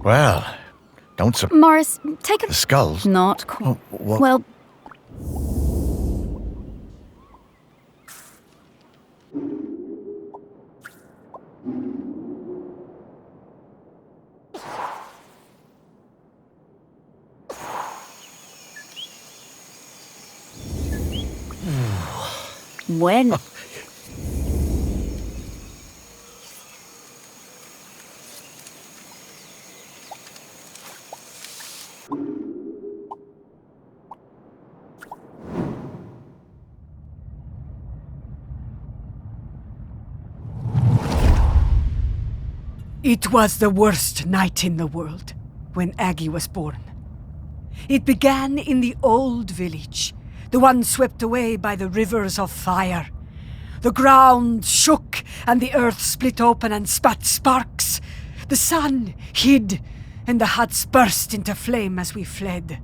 Well, don't Morris, take a... The skulls? Not Oh, what? Well... When? It was the worst night in the world when Aggi was born. It began in the old village, the one swept away by the rivers of fire. The ground shook and the earth split open and spat sparks. The sun hid and the huts burst into flame as we fled.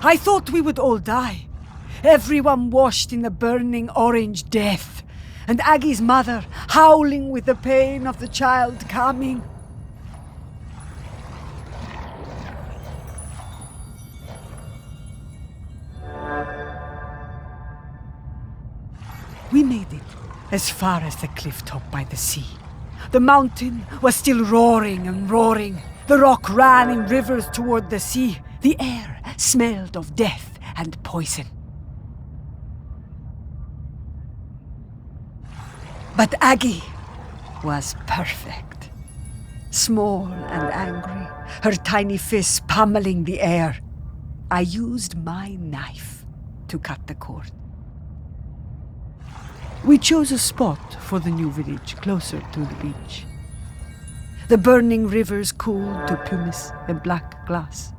I thought we would all die. Everyone washed in the burning orange death, and Aggi's mother howling with the pain of the child coming. We made it as far as the cliff top by the sea. The mountain was still roaring and roaring. The rock ran in rivers toward the sea. The air smelled of death and poison. But Aggi was perfect. Small and angry, her tiny fists pummeling the air. I used my knife to cut the cord. We chose a spot for the new village closer to the beach. The burning rivers cooled to pumice and black glass.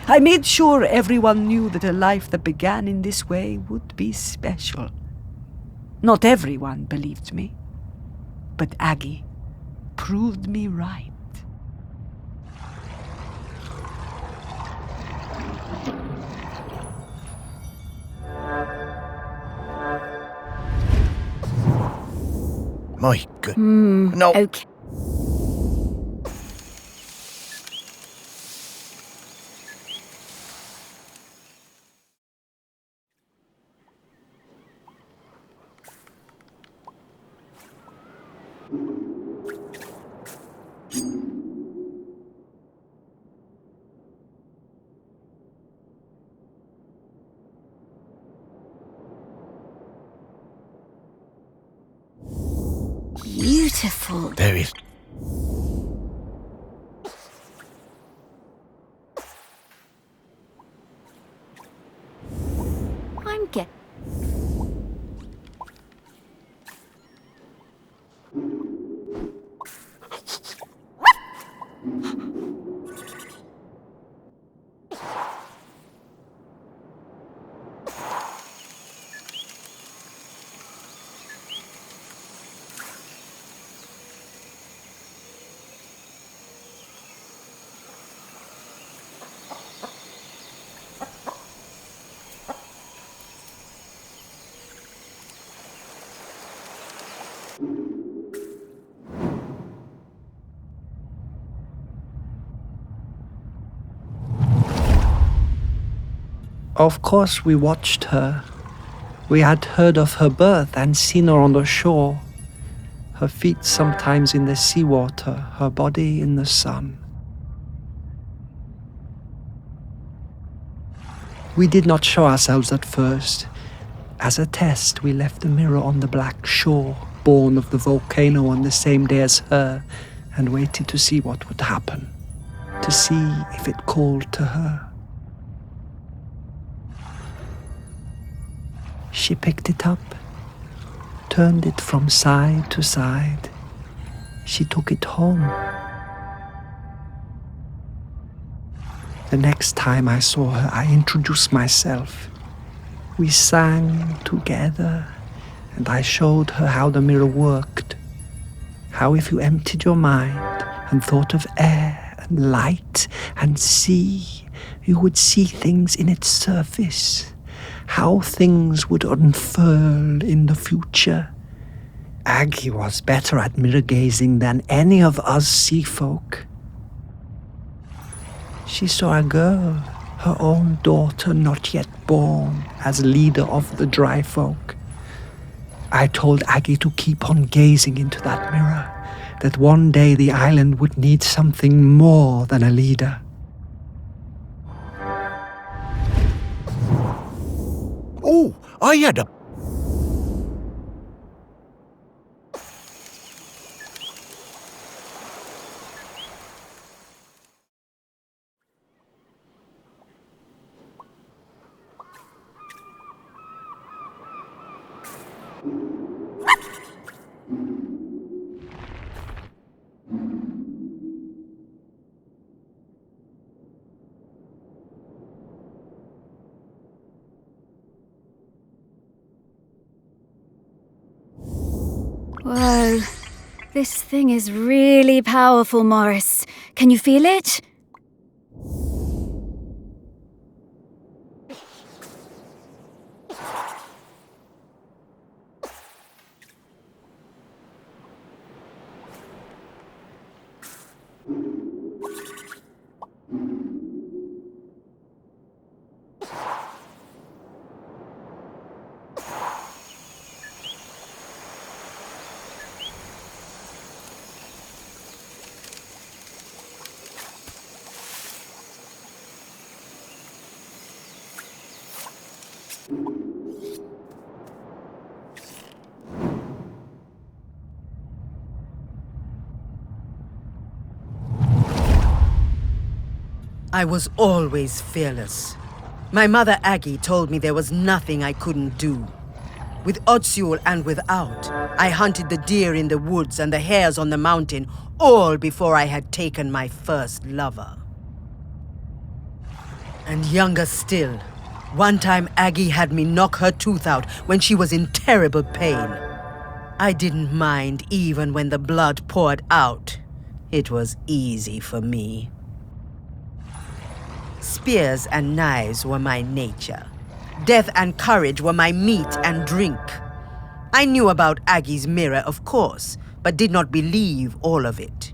I made sure everyone knew that a life that began in this way would be special. Not everyone believed me, but Aggi proved me right. My good. No. Okay. Beautiful. There is. I'm get. Of course we watched her. We had heard of her birth and seen her on the shore. Her feet sometimes in the seawater, her body in the sun. We did not show ourselves at first. As a test, we left the mirror on the black shore, born of the volcano on the same day as her, and waited to see what would happen, to see if it called to her. She picked it up, turned it from side to side. She took it home. The next time I saw her, I introduced myself. We sang together, and I showed her how the mirror worked. How if you emptied your mind and thought of air and light and sea, you would see things in its surface. How things would unfurl in the future. Aggi was better at mirror gazing than any of us sea folk. She saw a girl, her own daughter not yet born, as leader of the dry folk. I told Aggi to keep on gazing into that mirror, that one day the island would need something more than a leader. Oh, I had a... Whoa. This thing is really powerful, Morris. Can you feel it? I was always fearless. My mother Aggi told me there was nothing I couldn't do. With Otsul and without, I hunted the deer in the woods and the hares on the mountain, all before I had taken my first lover. And younger still, one time Aggi had me knock her tooth out when she was in terrible pain. I didn't mind even when the blood poured out. It was easy for me. Spears and knives were my nature. Death and courage were my meat and drink. I knew about Aggi's mirror, of course, but did not believe all of it.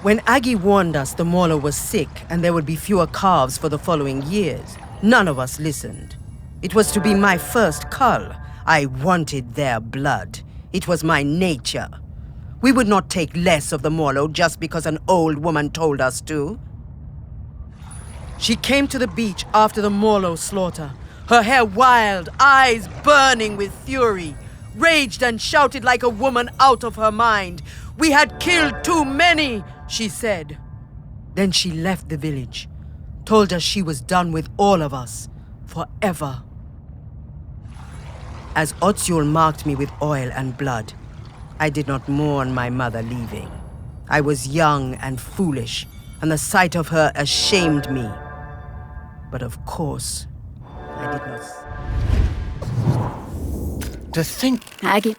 When Aggi warned us the mauler was sick and there would be fewer calves for the following years, none of us listened. It was to be my first cull. I wanted their blood. It was my nature. We would not take less of the Morlo just because an old woman told us to. She came to the beach after the Morlo slaughter, her hair wild, eyes burning with fury, raged and shouted like a woman out of her mind. "We had killed too many," she said. Then she left the village, told us she was done with all of us, forever. As Otsul marked me with oil and blood, I did not mourn my mother leaving. I was young and foolish, and the sight of her ashamed me. But of course, I did not... To think... Aggi.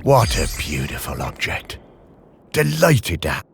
What a beautiful object. Delighted at.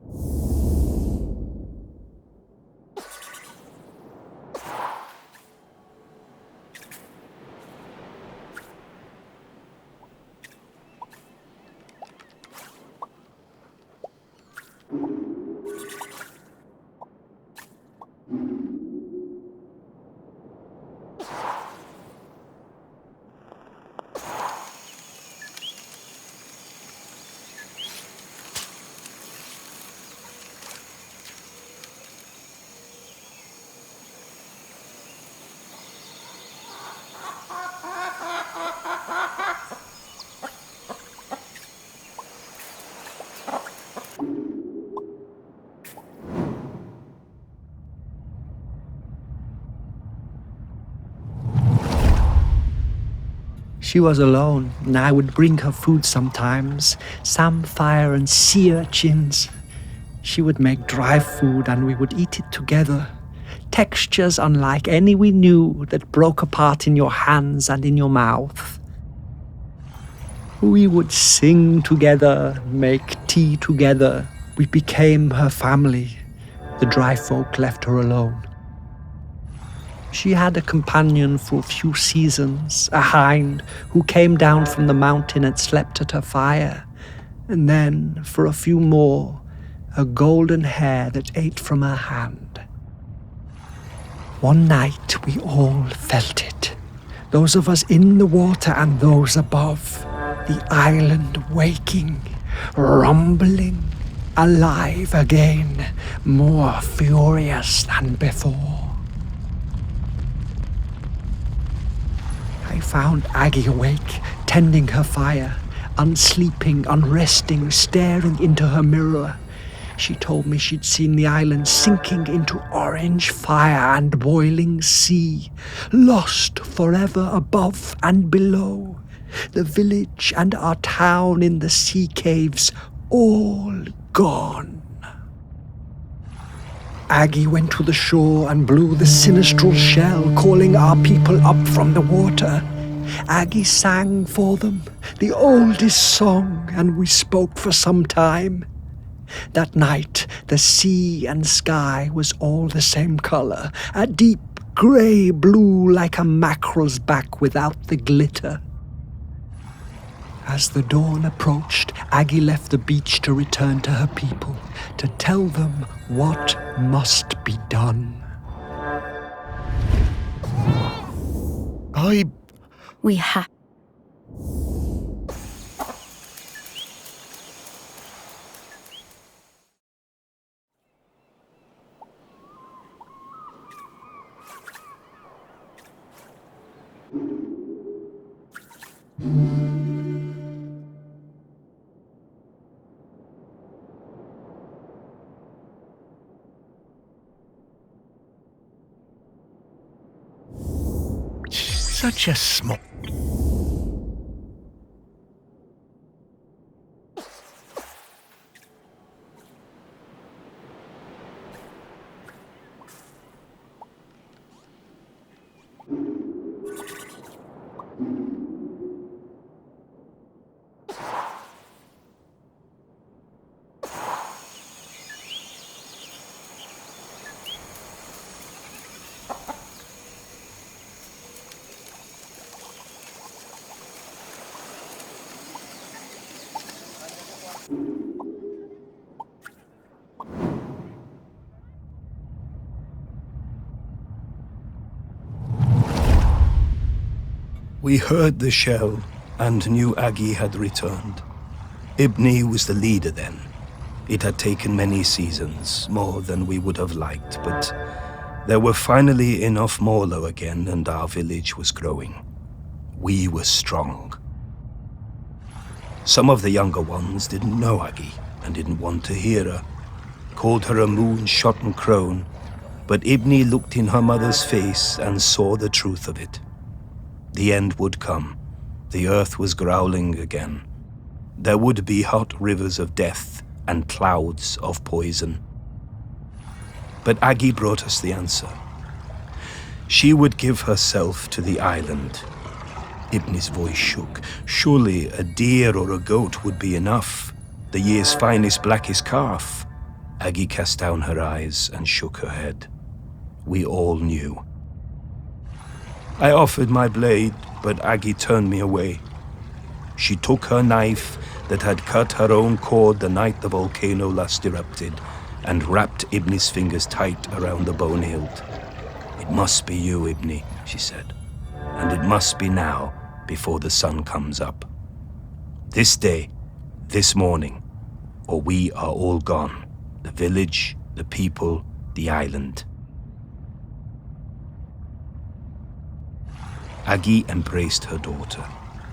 She was alone, and I would bring her food sometimes, samphire and sea urchins. She would make dry food and we would eat it together. Textures unlike any we knew that broke apart in your hands and in your mouth. We would sing together, make tea together. We became her family. The dry folk left her alone. She had a companion for a few seasons, a hind who came down from the mountain and slept at her fire. And then, for a few more, a golden hare that ate from her hand. One night we all felt it. Those of us in the water and those above. The island waking, rumbling, alive again, more furious than before. I found Aggi awake, tending her fire, unsleeping, unresting, staring into her mirror. She told me she'd seen the island sinking into orange fire and boiling sea, lost forever above and below. The village and our town in the sea caves, all gone. Aggi went to the shore and blew the sinistral shell, calling our people up from the water. Aggi sang for them, the oldest song, and we spoke for some time. That night, the sea and sky was all the same color, a deep grey blue like a mackerel's back without the glitter. As the dawn approached, Aggi left the beach to return to her people, to tell them what must be done. We have. Such a small... We heard the shell and knew Aggi had returned. Ibni was the leader then. It had taken many seasons, more than we would have liked, but there were finally enough Morlo again and our village was growing. We were strong. Some of the younger ones didn't know Aggi and didn't want to hear her, called her a moon-shotten crone, but Ibni looked in her mother's face and saw the truth of it. The end would come. The earth was growling again. There would be hot rivers of death and clouds of poison. But Aggi brought us the answer. She would give herself to the island. Ibni's voice shook. Surely a deer or a goat would be enough. The year's finest, blackest calf. Aggi cast down her eyes and shook her head. We all knew. I offered my blade, but Aggi turned me away. She took her knife that had cut her own cord the night the volcano last erupted and wrapped Ibni's fingers tight around the bone hilt. It must be you, Ibni, she said, and it must be now before the sun comes up. This day, this morning, or we are all gone. The village, the people, the island. Aggi embraced her daughter.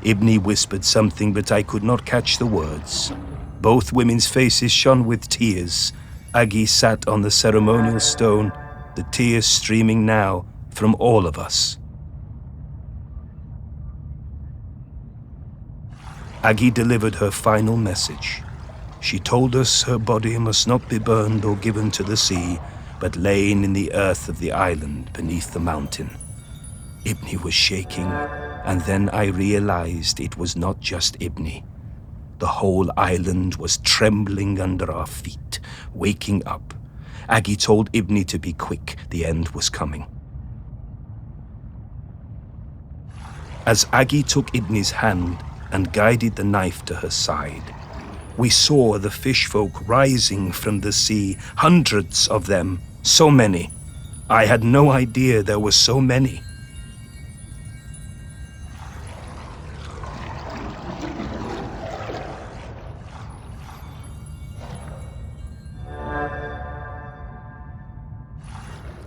Ibni whispered something, but I could not catch the words. Both women's faces shone with tears. Aggi sat on the ceremonial stone, the tears streaming now from all of us. Aggi delivered her final message. She told us her body must not be burned or given to the sea, but lain in the earth of the island beneath the mountain. Ibni was shaking, and then I realized it was not just Ibni. The whole island was trembling under our feet, waking up. Aggi told Ibni to be quick, the end was coming. As Aggi took Ibni's hand and guided the knife to her side, we saw the fish folk rising from the sea, hundreds of them, so many. I had no idea there were so many.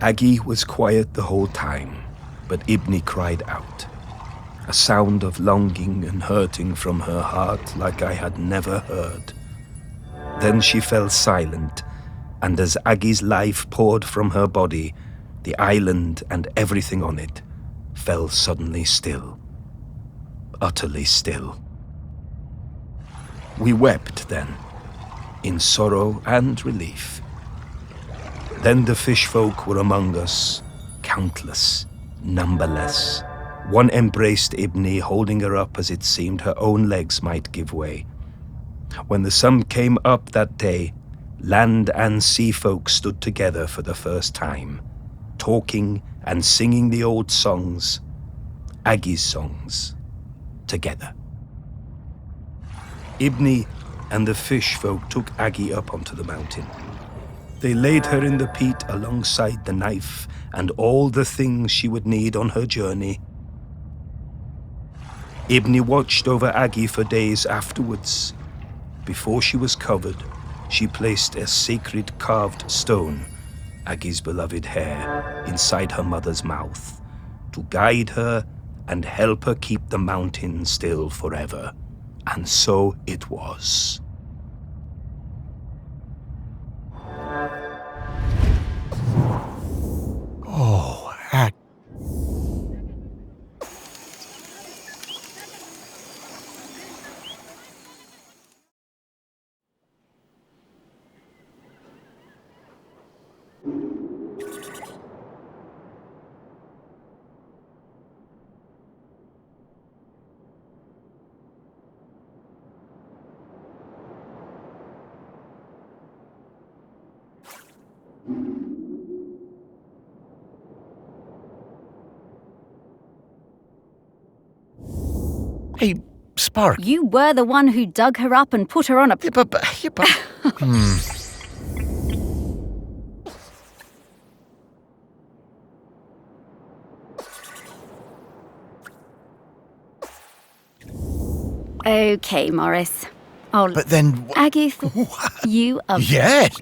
Aggi was quiet the whole time, but Ibni cried out. A sound of longing and hurting from her heart like I had never heard. Then she fell silent, and as Aggi's life poured from her body, the island and everything on it fell suddenly still. Utterly still. We wept then, in sorrow and relief. Then the fish folk were among us, countless, numberless. One embraced Ibni, holding her up as it seemed her own legs might give way. When the sun came up that day, land and sea folk stood together for the first time, talking and singing the old songs, Aggi's songs, together. Ibni and the fish folk took Aggi up onto the mountain. They laid her in the peat alongside the knife and all the things she would need on her journey. Ibni watched over Aggi for days afterwards. Before she was covered, she placed a sacred carved stone, Aggi's beloved hair, inside her mother's mouth, to guide her and help her keep the mountain still forever. And so it was. Oh, Aggi. Hey, Spark. You were the one who dug her up and put her on a... Okay, Morris. But then... Aggi, you are... Yes!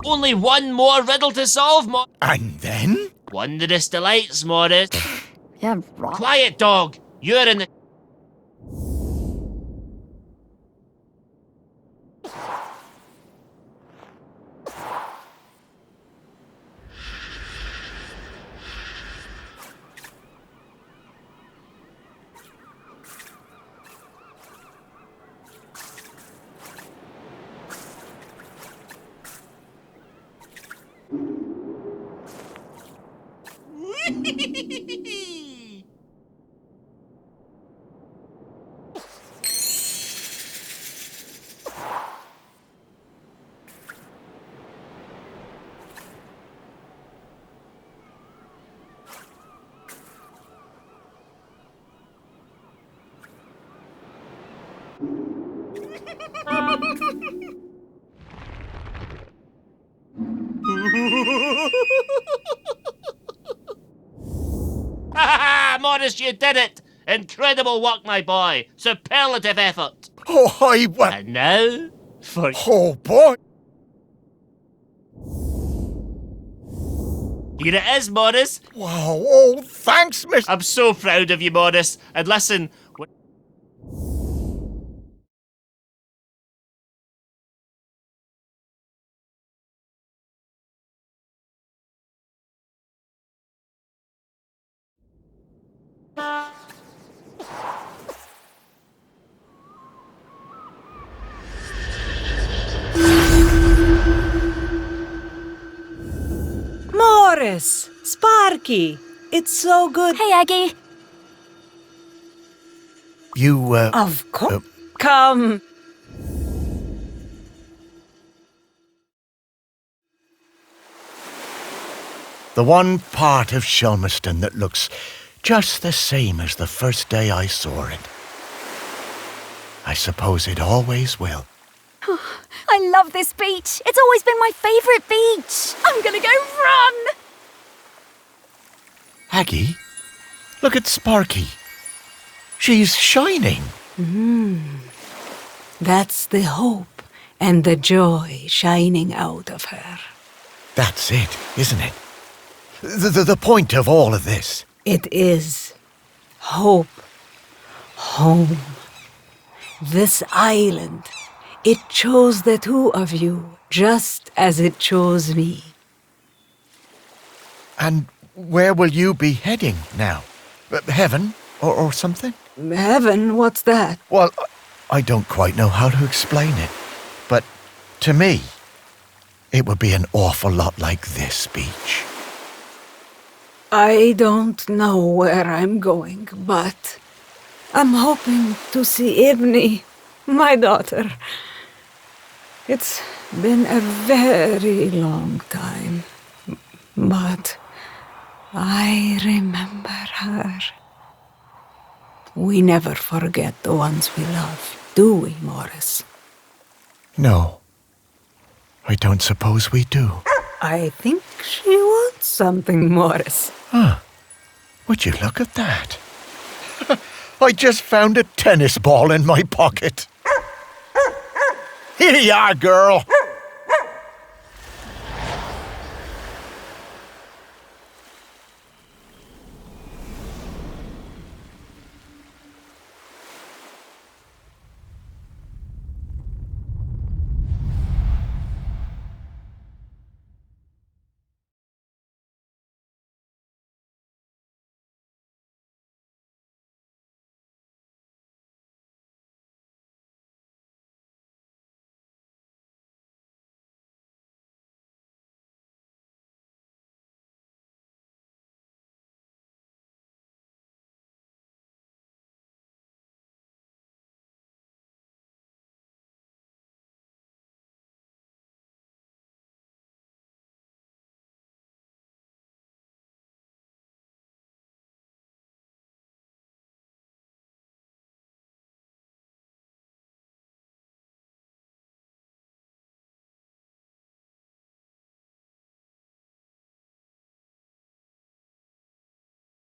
Only one more riddle to solve, And then? Wondrous delights, Morris. Yeah, right. Quiet, dog. You're in the... Morris, you did it! Incredible work, my boy. Superlative effort. Oh, I went. And now, for... Oh, boy. Here it is, Morris. Wow. Oh, thanks, Miss. I'm so proud of you, Morris. And listen... Morris! Sparky! It's so good. Hey, Aggi. You, Of course. Come. the one part of Shelmerston that looks just the same as the first day I saw it. I suppose it always will. I love this beach. It's always been my favourite beach. I'm gonna go run. Aggi, look at Sparky. She's shining. That's the hope and the joy shining out of her. That's it, isn't it? The point of all of this. It is hope. Home. This island. It chose the two of you, just as it chose me. And where will you be heading now? Heaven or something? Heaven, what's that? Well, I don't quite know how to explain it. But to me, it would be an awful lot like this beach. I don't know where I'm going, but I'm hoping to see Ibni, my daughter. It's been a very long time, but I remember her. We never forget the ones we love, do we, Morris? No, I don't suppose we do. I think she wants something, Morris. Huh. Would you look at that? I just found a tennis ball in my pocket. Here you are, girl.